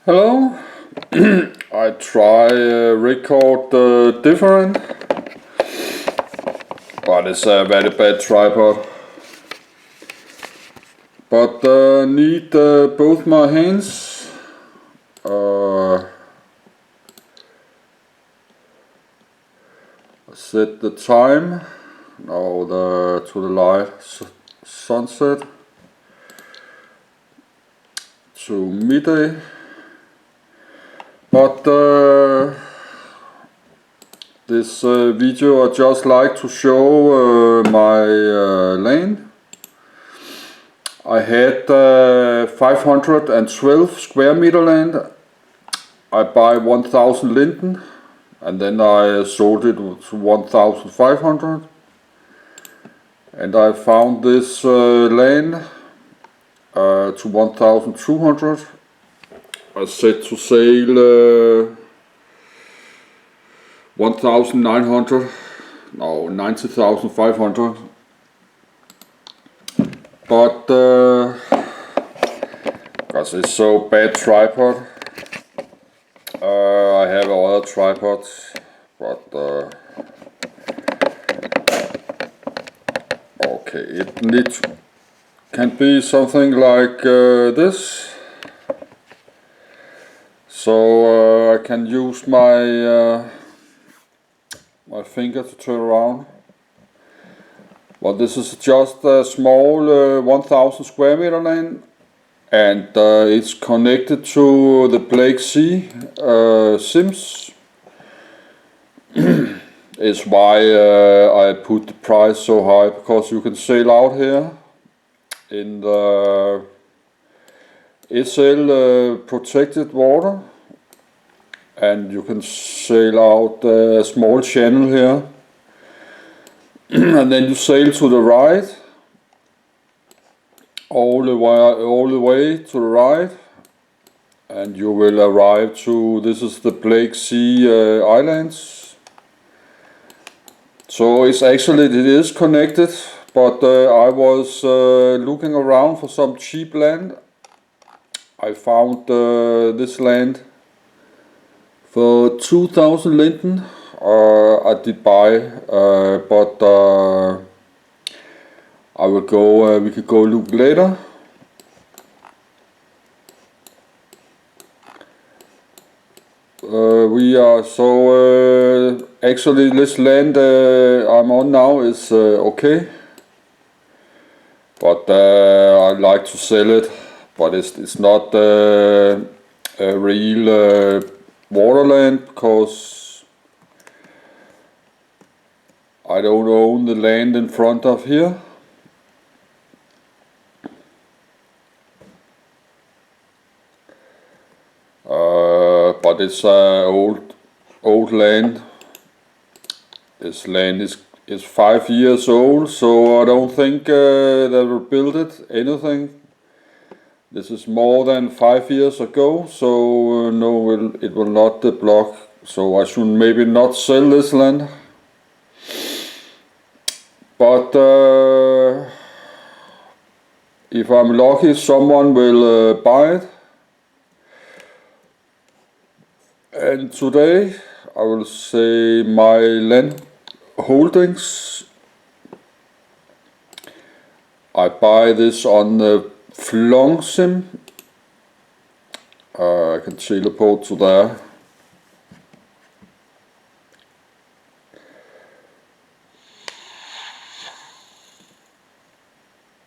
Hello. I try record different, but it's a very bad tripod. But need both my hands. Set the time. Now to the light sunset to midday. But this video I just like to show my land. I had 512 square meter land. I buy 1000 linden and then I sold it to 1500, and I found this land to 1200. I set to sale 1900, no 90,500. But because it's so bad tripod, I have other tripods, but okay, it can be something like this. So I can use my my finger to turn around. Well, this is just a small 1000 square meter land, and it's connected to the Blake Sea Sims. Is why I put the price so high, because you can sail out here in the SL protected water, and you can sail out a small channel here. And then you sail to the right, all the way to the right, and you will arrive to, this is the Blake Sea Islands. So it is connected, but I was looking around for some cheap land. I found this land for 2000 linden. I did buy, but I will go. We could go look later. We are so actually this land I'm on now is okay, but I'd like to sell it, but it's not a real waterland, because I don't own the land in front of here. But it's old land. This land is 5 years old, so I don't think they will build it anything. This is more than 5 years ago, so no, it will not block. So I should maybe not sell this land. But if I'm lucky, someone will buy it. And today I will say my land holdings. I buy this on Flongsim. I can teleport to there.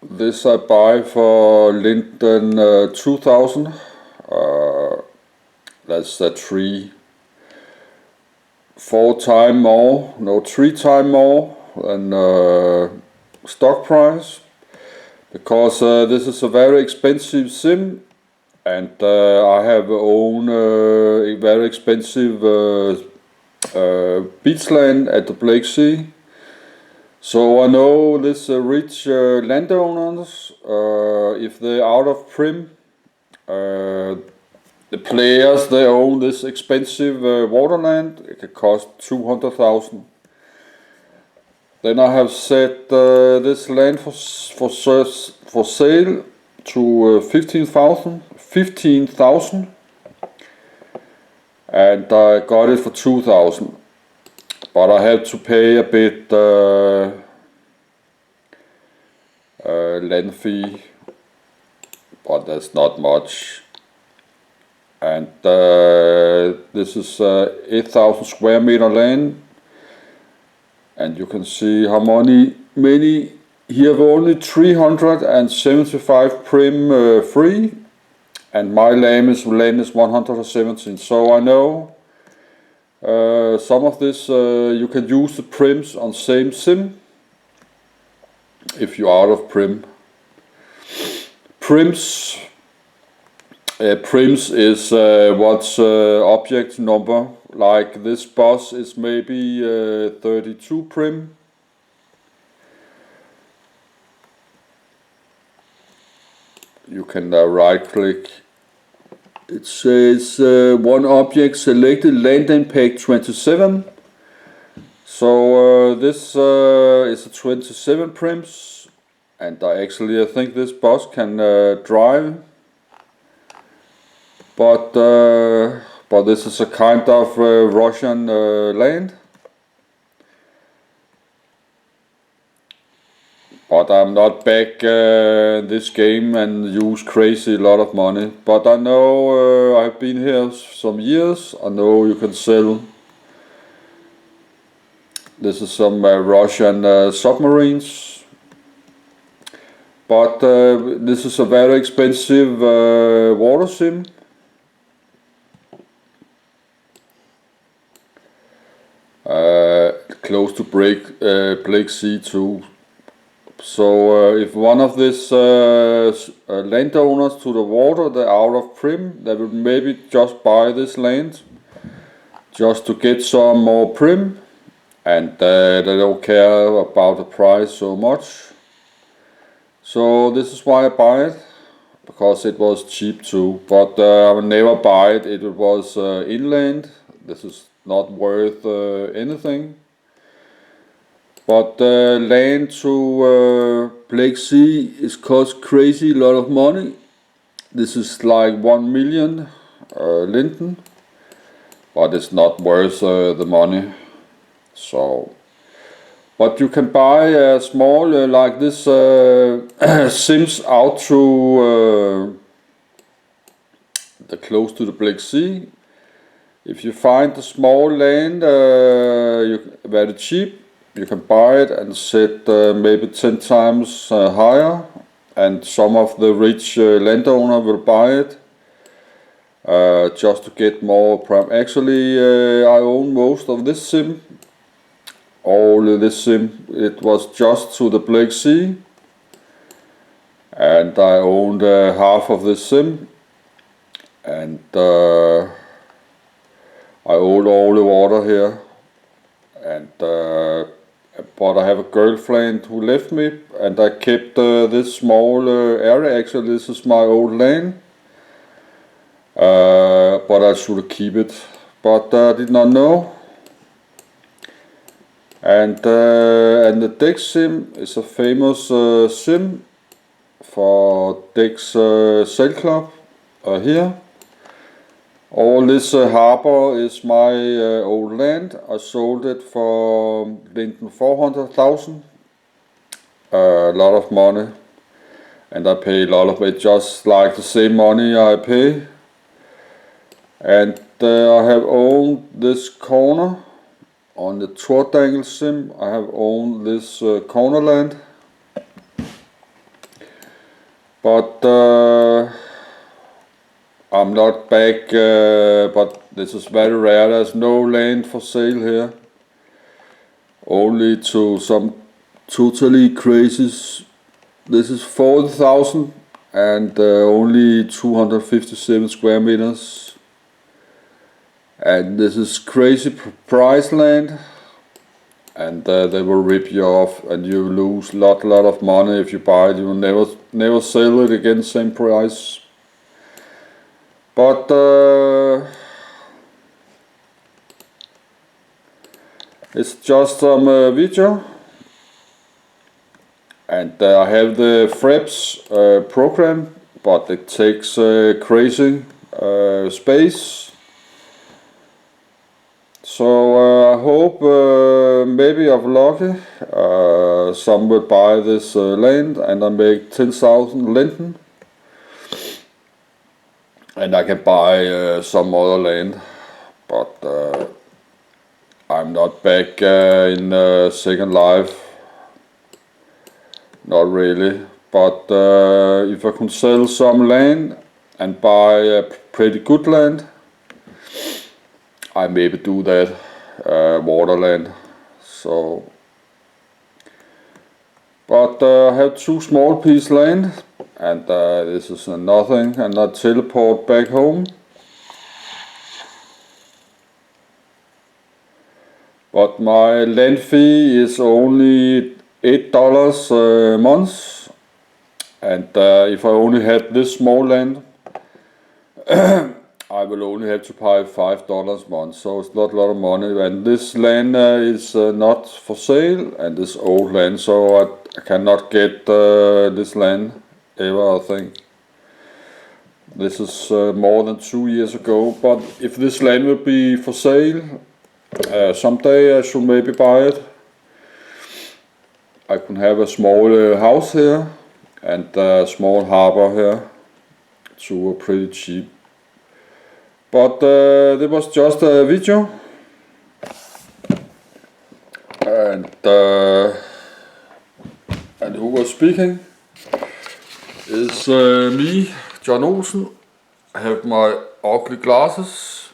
This I buy for linden 2000. That's a 3-4 times more, no 3 times more than stock price, because this is a very expensive sim, and I have own a very expensive beach land at the Blake Sea. So I know this rich landowners, if they're out of prim, the players, they own this expensive waterland. It could cost 200,000. Then I have set this land for sale to 15,000. and I got it for 2,000, but I had to pay a bit land fee, but that's not much. And this is 8,000 square meter land, and you can see how many here have only 375 prim free, and my land is 117. So I know some of this you can use the prims on same sim if you're out of prim. Prims is what's object number. Like this bus is maybe 32 prim. You can right click. It says one object selected, land impact 27. So this is a 27 prims, and I think this bus can drive. But this is a kind of Russian land. But I'm not back in this game and use crazy lot of money. But I know I've been here some years. I know you can sell. This is some Russian submarines. But this is a very expensive water sim. Close to Black Sea too. So if one of these landowners to the water, they're out of prim, they will maybe just buy this land just to get some more prim, and they don't care about the price so much. So this is why I buy it, because it was cheap too. But I will never buy it. It was inland. This is not worth anything. But land to Black Sea is cost crazy lot of money. This is like 1 million Linden, but it's not worth the money. So, but you can buy a small like this sims out to the close to the Black Sea. If you find the small land very cheap, you can buy it and set maybe 10 times higher, and some of the rich landowner will buy it just to get more prime. Actually, I own most of this sim. All this sim, it was just to the Black Sea, and I owned half of this sim, and I own all the water here, and but I have a girlfriend who left me, and I kept this small area. Actually, this is my old land, but I should keep it, but I did not know. And the Dex sim is a famous sim for Dex Sail Club here. All this harbor is my old land. I sold it for 400,000. A lot of money, and I pay a lot of it, just like the same money I pay. And I have owned this corner on the Tordangle sim. I have owned this corner land, but I'm not back, but this is very rare. There's no land for sale here. Only to some totally crazy. This is 40,000 and only 257 square meters. And this is crazy price land. And they will rip you off, and you lose lot of money if you buy it. You will never sell it again same price. But it's just some video, and I have the Fraps program, but it takes crazy space. So I hope maybe I'm lucky. Some will buy this land and I make 10,000 linden. And I can buy some other land. But I'm not back in Second Life. Not really. But if I can sell some land and buy pretty good land, I maybe do that, waterland. So, but I have 2 small piece land, and this is nothing, and I teleport back home. But my land fee is only $8 a month, and if I only had this small land, I will only have to pay $5 a month, so it's not a lot of money. And this land is not for sale, and it's old land, so I cannot get this land ever, I think. This is more than 2 years ago, but if this land will be for sale, someday I should maybe buy it. I can have a small house here, and a small harbor here, so pretty cheap. But that was just a video, and who was speaking is me, John Olsen. I have my ugly glasses.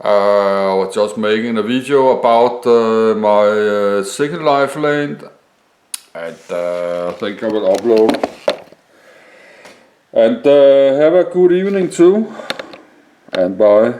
I was just making a video about my Second Life land, and I think I will upload. And have a good evening too. And bye.